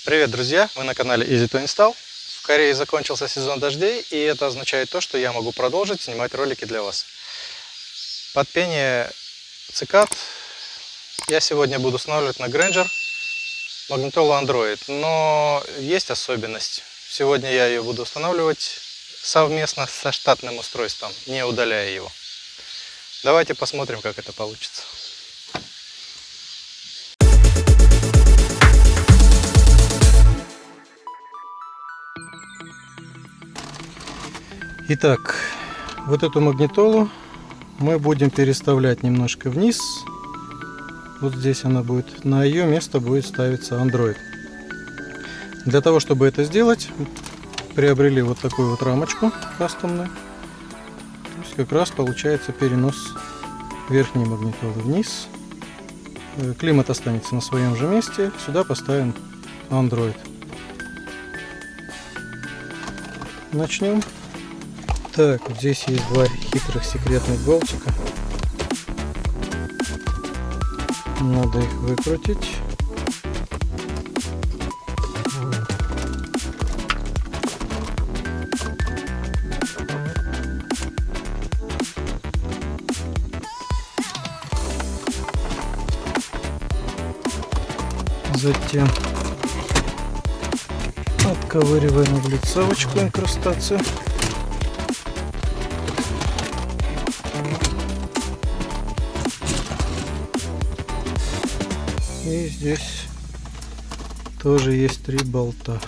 Привет, друзья! Вы на канале Easy to Install. В Корее закончился сезон дождей, и это означает то, что я могу продолжить снимать ролики для вас. Под пение цикад я сегодня буду устанавливать на Granger магнитолу Android, но есть особенность. Сегодня я ее буду устанавливать совместно со штатным устройством, не удаляя его. Давайте посмотрим, как это получится. Итак, вот эту магнитолу мы будем переставлять немножко вниз. Вот здесь она будет. На ее место будет ставиться Android. Для того, чтобы это сделать, приобрели вот такую вот рамочку кастомную. То есть как раз получается перенос верхней магнитолы вниз. Климат останется на своем же месте. Сюда поставим Android. Начнем. Так, вот здесь есть два хитрых секретных болтика. Надо их выкрутить. Затем отковыриваем облицовочку, инкрустацию. И здесь тоже есть 3 болта.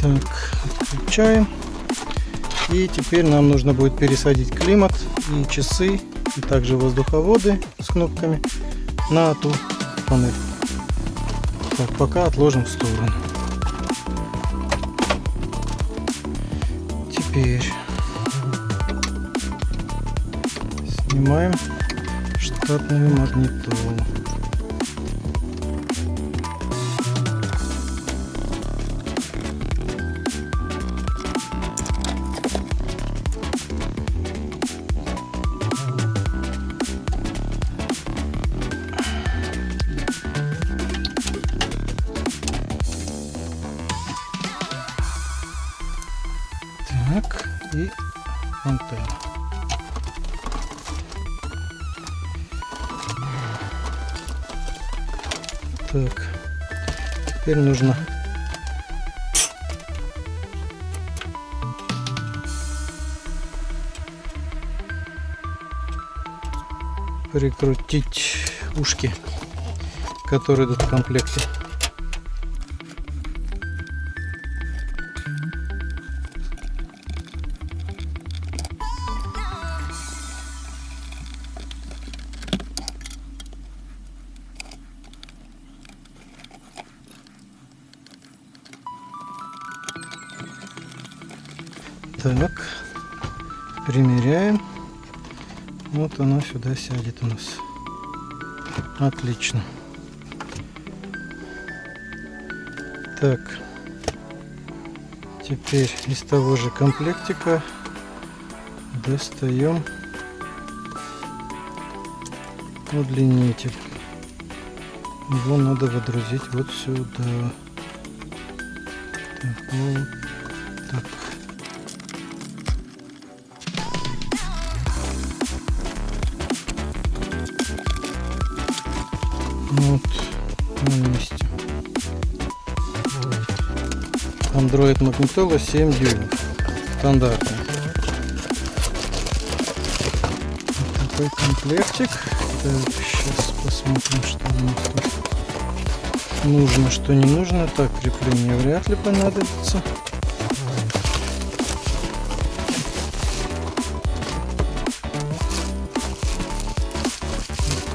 Так, отключаем. И теперь нам нужно будет пересадить климат и часы, и также воздуховоды с кнопками на ту панель. Так, пока отложим в сторону. Теперь снимаем штатную магнитолу. Так, и антенна. Так, теперь нужно прикрутить ушки, которые идут в комплекте. Так, примеряем. Вот оно сюда сядет у нас. Отлично. Так, теперь из того же комплектика достаем удлинитель. Его надо водрузить вот сюда. Так, вот так. Вот на месте. Android магнитола 7 дюймов. Стандартный. такой комплектик. Так, сейчас посмотрим, что у нас тут нужно, что не нужно. Так, крепление вряд ли понадобится.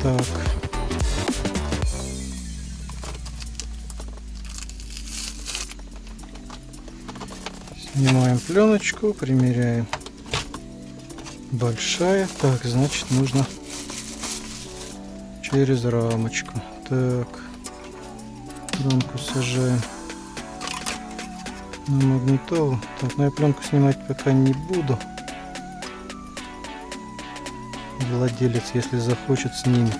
Так. Снимаем пленочку, примеряем. Большая. Так, значит, нужно через рамочку. Так. Рамку сажаем на магнитолу. Так, но я пленку снимать пока не буду. Владелец, если захочет, снимет.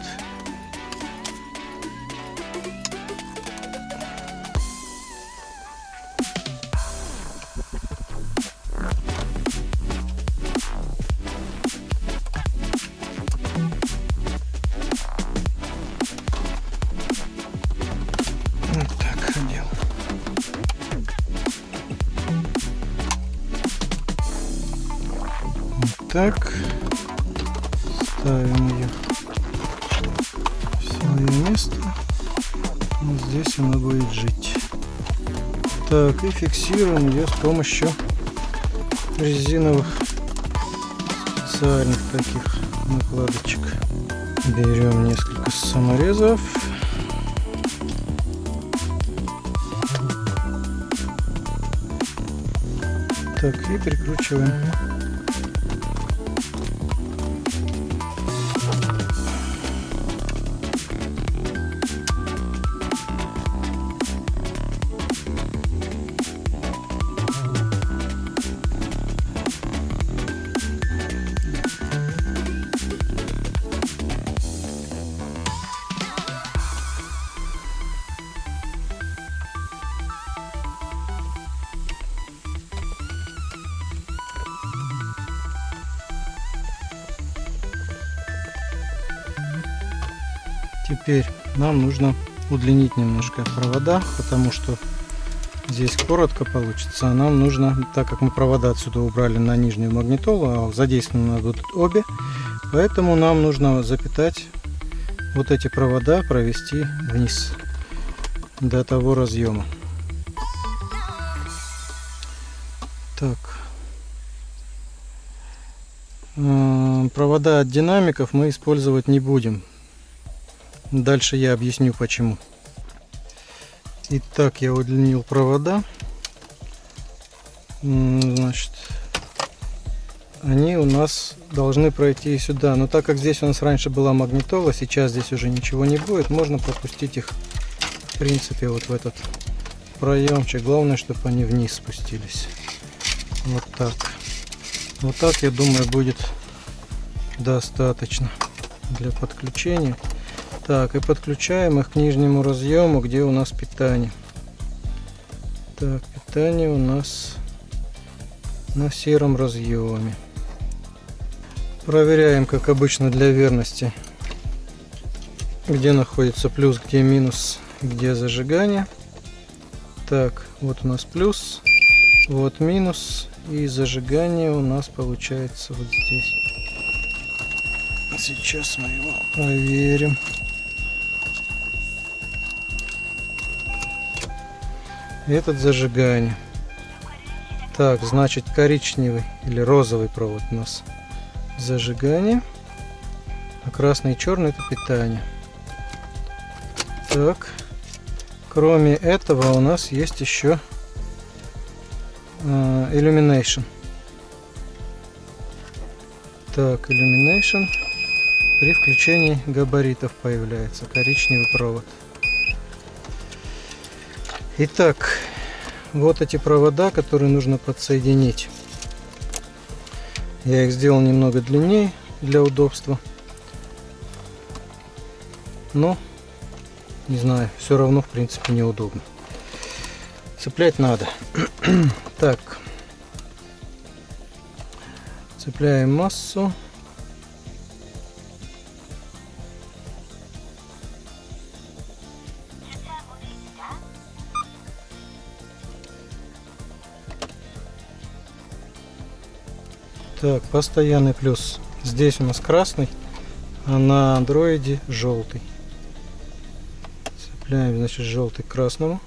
Вот так ходил. Вот так. Ставим ее в свое место. Вот здесь она будет жить. Так, и фиксируем ее с помощью резиновых специальных таких накладочек. Берем несколько саморезов. Так, и прикручиваем. Теперь нам нужно удлинить немножко провода, потому что здесь коротко получится. А нам нужно, так как мы провода отсюда убрали на нижнюю магнитолу, а задействованы будут обе, поэтому нам нужно запитать вот эти провода, провести вниз до того разъема. Так. Провода от динамиков мы использовать не будем. Дальше я объясню почему. Итак, я удлинил провода. Значит, они у нас должны пройти сюда. Но так как здесь у нас раньше была магнитола, сейчас здесь уже ничего не будет, можно пропустить их в принципе вот в этот проемчик. Главное, чтобы они вниз спустились. Вот так. Вот так, я думаю, будет достаточно для подключения. Так, и подключаем их к нижнему разъему, где у нас питание. Так, питание у нас на сером разъеме. Проверяем, как обычно, для верности, где находится плюс, где минус, где зажигание. Так, вот у нас плюс, вот минус, и зажигание у нас получается вот здесь. Сейчас мы его проверим. Этот зажигание. Так, значит, коричневый или розовый провод у нас зажигание, а красный и черный это питание. Так, кроме этого у нас есть еще Illumination. Так, Illumination при включении габаритов появляется коричневый провод. Итак, вот эти провода, которые нужно подсоединить. Я их сделал немного длиннее для удобства. Но, не знаю, все равно в принципе неудобно. Цеплять надо. Так, цепляем массу. Так, постоянный плюс. Здесь у нас красный, а на андроиде желтый. Цепляем, значит, желтый к красному.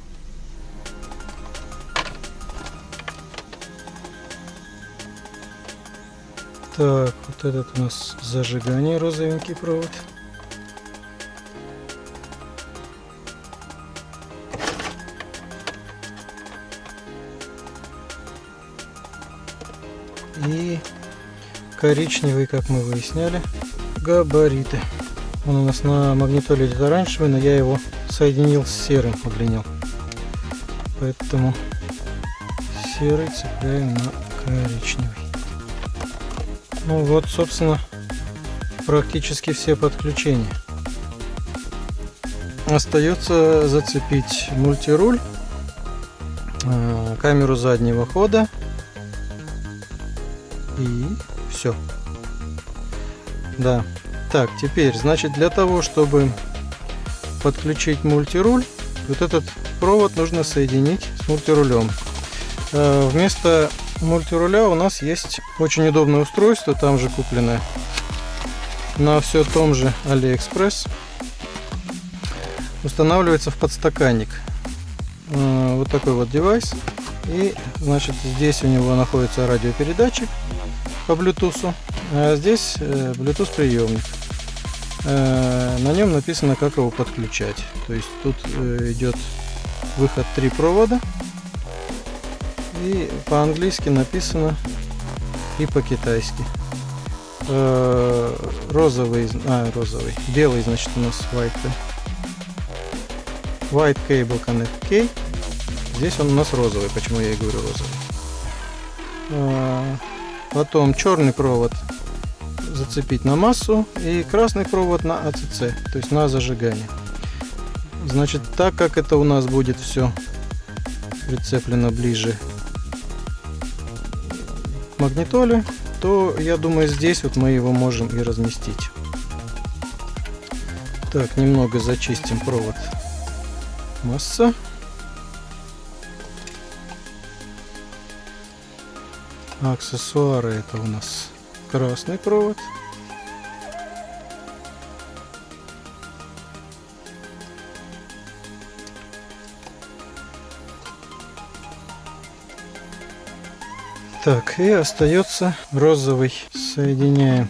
Так, вот этот у нас зажигание, розовенький провод. И коричневый, как мы выясняли, габариты. Он у нас на магнитоле идет оранжевый, но я его соединил с серым, удлинил. Поэтому серый цепляем на коричневый. Ну вот, собственно, практически все подключения. Остается зацепить мультируль, камеру заднего хода и все. Да. Так, теперь, значит, для того, чтобы подключить мультируль, вот этот провод нужно соединить с мультирулем. Вместо мультируля у нас есть очень удобное устройство, там же купленное на все том же AliExpress. Устанавливается в подстаканник. Вот такой вот девайс. И, значит, здесь у него находится радиопередатчик по Bluetooth, а здесь Bluetooth приемник. На нем написано, как его подключать. То есть тут идет выход 3 провода. И по-английски написано и по-китайски. Розовый, белый, значит, у нас White Cable Connect K. Здесь он у нас розовый, почему я и говорю розовый. Потом черный провод зацепить на массу и красный провод на АЦЦ, то есть на зажигание. Значит, так как это у нас будет все прицеплено ближе к магнитоле, то я думаю, здесь вот мы его можем и разместить. Так, немного зачистим провод масса. Аксессуары — это у нас красный провод. Так, и остается розовый. Соединяем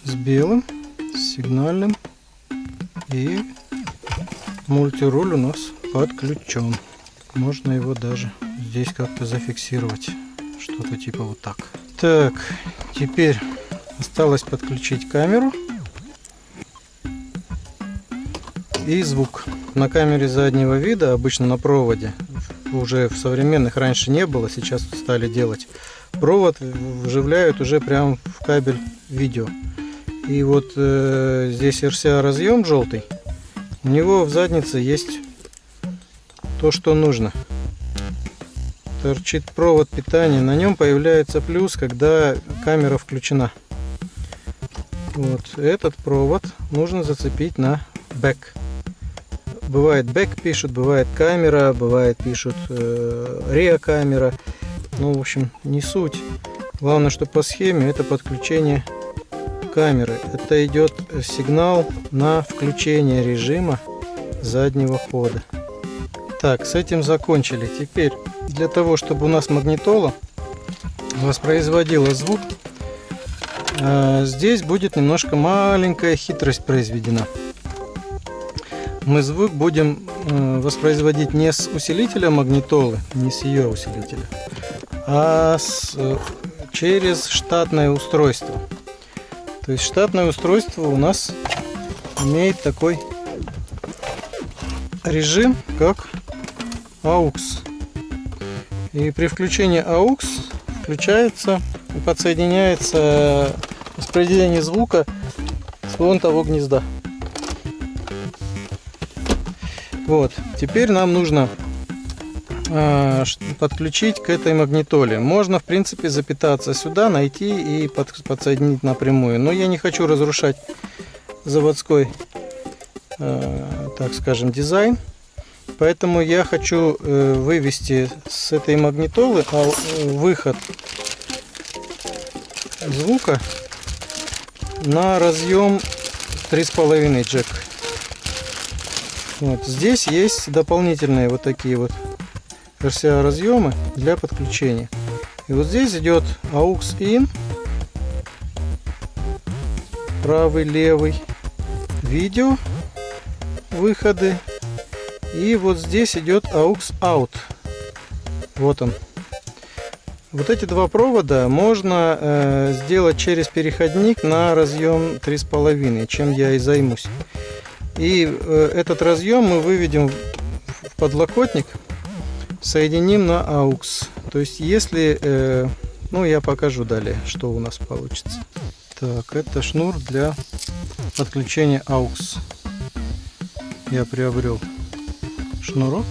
с белым, с сигнальным. И мультируль у нас подключен. Можно его даже здесь как-то зафиксировать. Что-то типа вот так. Так, теперь осталось подключить камеру и звук. На камере заднего вида, обычно на проводе, уже в современных раньше не было, сейчас стали делать. Провод вживляют уже прямо в кабель видео. И вот здесь RCA разъем желтый. У него в заднице есть то, что нужно. Торчит провод питания, на нем появляется плюс, когда камера включена. Вот этот провод нужно зацепить на бэк. Бывает бэк пишут, бывает камера, бывает пишут реа камера. Ну, в общем, не суть. Главное, что по схеме это подключение камеры. Это идет сигнал на включение режима заднего хода. Так, с этим закончили. Теперь для того, чтобы у нас магнитола воспроизводила звук, здесь будет немножко маленькая хитрость произведена. Мы звук будем воспроизводить не с усилителя магнитолы, не с ее усилителя, а через штатное устройство. То есть штатное устройство у нас имеет такой режим, как AUX. И при включении AUX включается и подсоединяется распределение звука с вон того гнезда. Вот, теперь нам нужно подключить к этой магнитоле. Можно, в принципе, запитаться сюда, найти и подсоединить напрямую. Но я не хочу разрушать заводской, так скажем, дизайн. Поэтому я хочу вывести с этой магнитолы выход звука на разъем 3,5 джек. Вот. Здесь есть дополнительные вот такие вот RCA разъемы для подключения. И вот здесь идет AUX IN, правый, левый, видео, выходы. И вот здесь идет AUX OUT. Вот он. Вот эти два провода можно сделать через переходник на разъем 3,5, чем я и займусь. И этот разъем мы выведем в подлокотник, соединим на AUX. То есть если, ну я покажу далее, что у нас получится. Так, это шнур для подключения AUX. Я приобрел шнурок.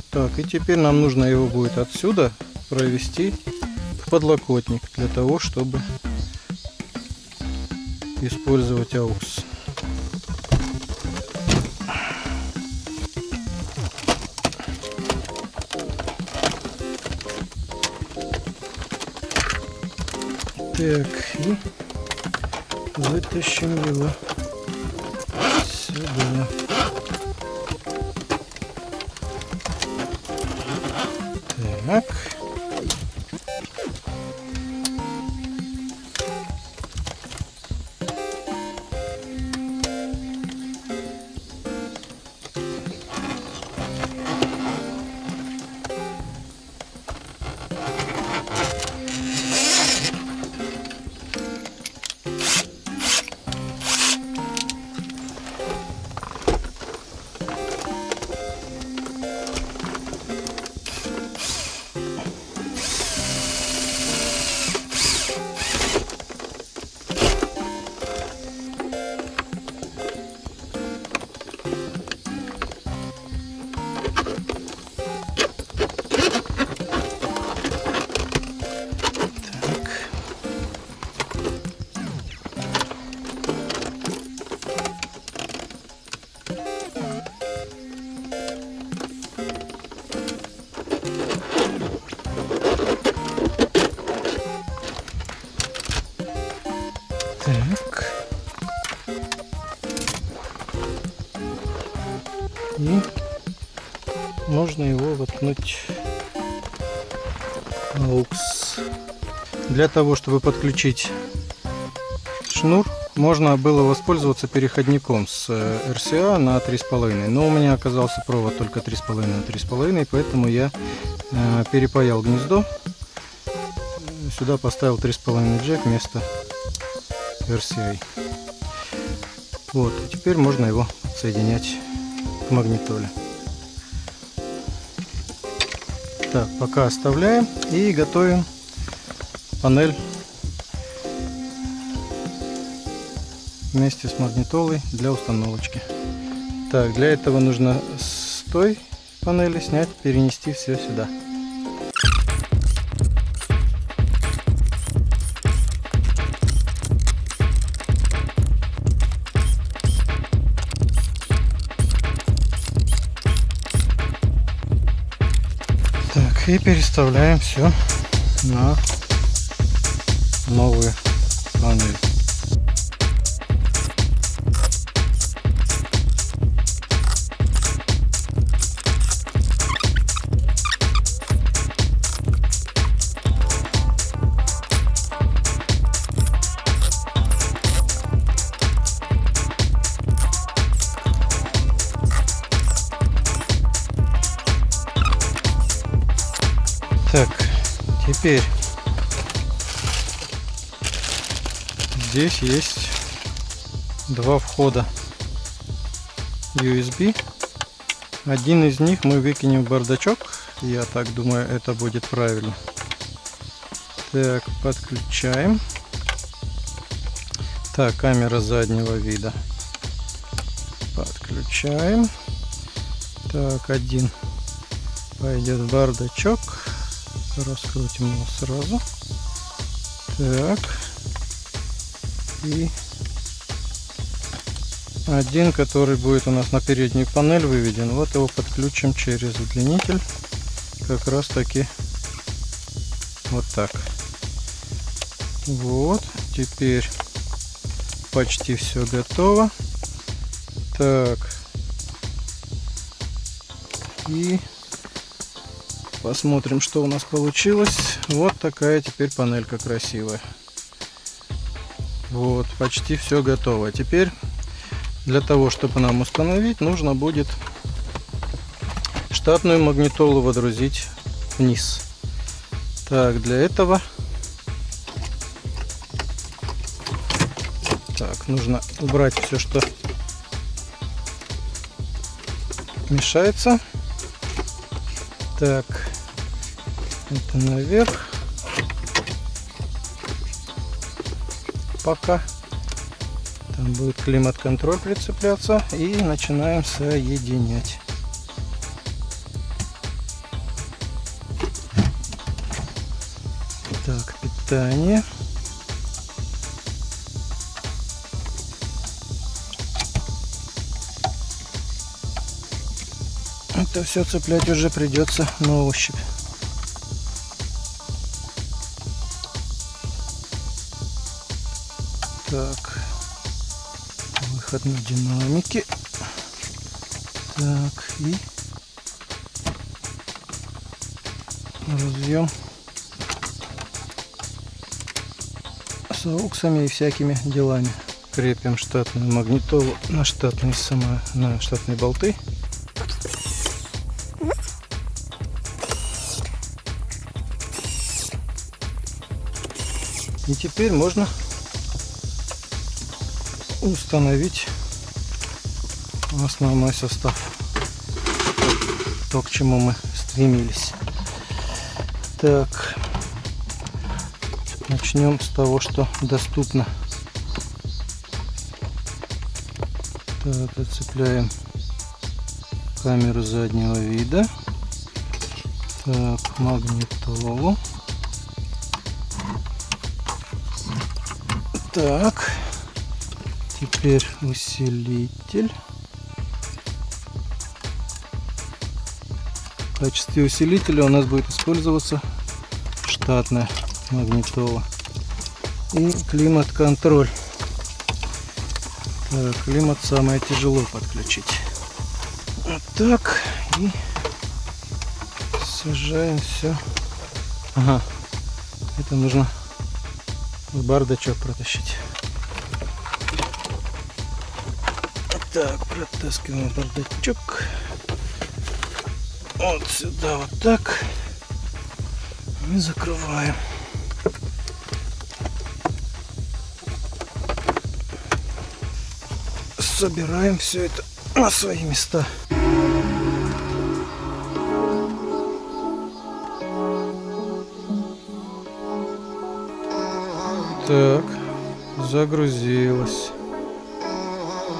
Так, и теперь нам нужно его будет отсюда провести в подлокотник для того, чтобы использовать AUX. Так, и вытащим его сюда. Так. Так. И можно его воткнуть AUX. Для того, чтобы подключить шнур, можно было воспользоваться переходником с RCA на 3,5. Но у меня оказался провод только 3,5 на 3,5, поэтому я перепаял гнездо. Сюда поставил 3,5 джек вместо RCA. Вот, и теперь можно его соединять к магнитоле. Так, пока оставляем и готовим панель вместе с магнитолой для установочки. Так, для этого нужно с той панели снять, перенести все сюда. Так, и переставляем все на новую панель. Так, теперь здесь есть два входа USB. Один из них мы выкинем в бардачок. Я так думаю, это будет правильно. Так, подключаем. Так, камера заднего вида. Подключаем. Так, один пойдет в бардачок. Раскрутим его сразу. Так. И один, который будет у нас на переднюю панель выведен, вот его подключим через удлинитель. Как раз таки вот так. Вот. Теперь почти все готово. Так. И посмотрим, что у нас получилось. Вот такая теперь панелька красивая. Вот, почти все готово. Теперь для того, чтобы нам установить, нужно будет штатную магнитолу водрузить вниз. Так, для этого нужно убрать все, что мешается. Так, это наверх. Пока там будет климат-контроль прицепляться, и начинаем соединять. Так, питание. Это все цеплять уже придется на ощупь. Так, выход на динамики. Так, и разъем с ауксами и всякими делами. Крепим штатную магнитолу на штатные болты. И теперь можно установить основной состав, то, к чему мы стремились. Так, начнем с того, что доступно. Так, отцепляем камеру заднего вида. Так, магнитолу. Так, теперь усилитель. В качестве усилителя у нас будет использоваться штатная магнитола и климат-контроль. Так, климат самое тяжело подключить. Вот так, и сажаем все. Ага, это нужно в бардачок протащить. Так, протаскиваем бардачок вот сюда, вот так, и закрываем. Собираем все это на свои места. Так, загрузилась.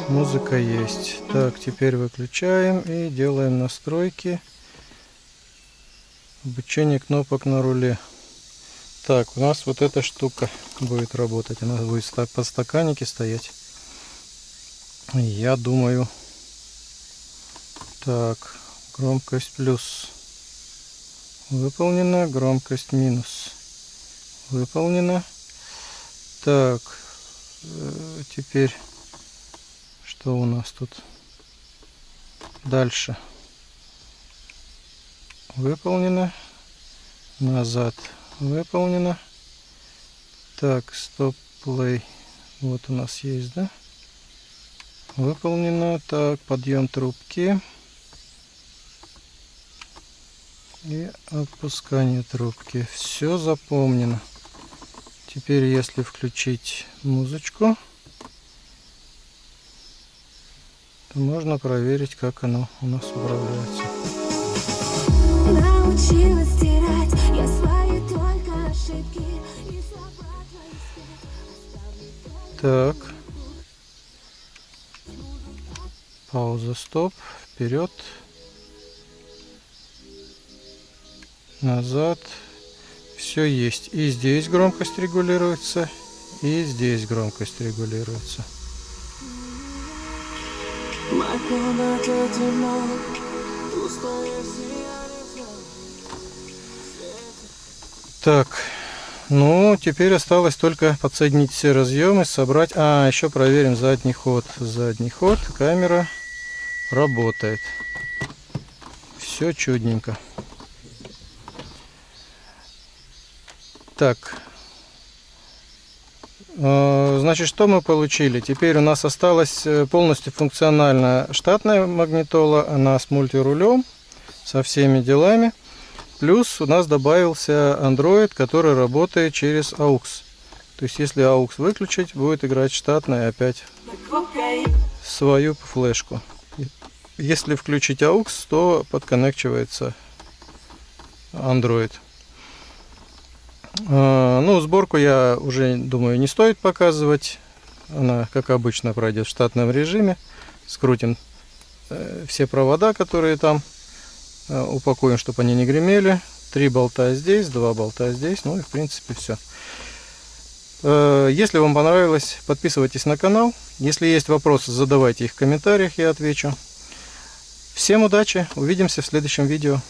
Музыка есть. Так, теперь выключаем и делаем настройки. Обучение кнопок на руле. Так, у нас вот эта штука будет работать. Она будет в подстаканнике стоять. Я думаю. Так, громкость плюс. Выполнена. Громкость минус. Выполнена. Так, теперь что у нас тут дальше? Выполнено. Назад. Выполнено. Так, стоп-плей. Вот у нас есть, да? Выполнено. Так, подъем трубки. И опускание трубки. Все запомнено. Теперь, если включить музычку, то можно проверить, как оно у нас управляется. Научилась стирать я свои только ошибки. Так. Пауза, стоп, вперед, назад. Все есть. И здесь громкость регулируется, и здесь громкость регулируется. Так, Ну, теперь осталось только подсоединить все разъемы, собрать. А, еще проверим задний ход. Задний ход, камера работает. Все чудненько. Так. Значит, что мы получили? Теперь у нас осталась полностью функциональная штатная магнитола. Она с мультирулем, со всеми делами. Плюс у нас добавился Android, который работает через AUX. То есть, если AUX выключить, будет играть штатная опять свою флешку. Если включить AUX, то подконнекчивается Android. Ну, сборку я уже, думаю, не стоит показывать. Она, как обычно, пройдет в штатном режиме. Скрутим все провода, которые там. Упакуем, чтобы они не гремели. 3 болта здесь, 2 болта здесь. Ну и в принципе все. Если вам понравилось, подписывайтесь на канал. Если есть вопросы, задавайте их в комментариях, я отвечу. Всем удачи, увидимся в следующем видео.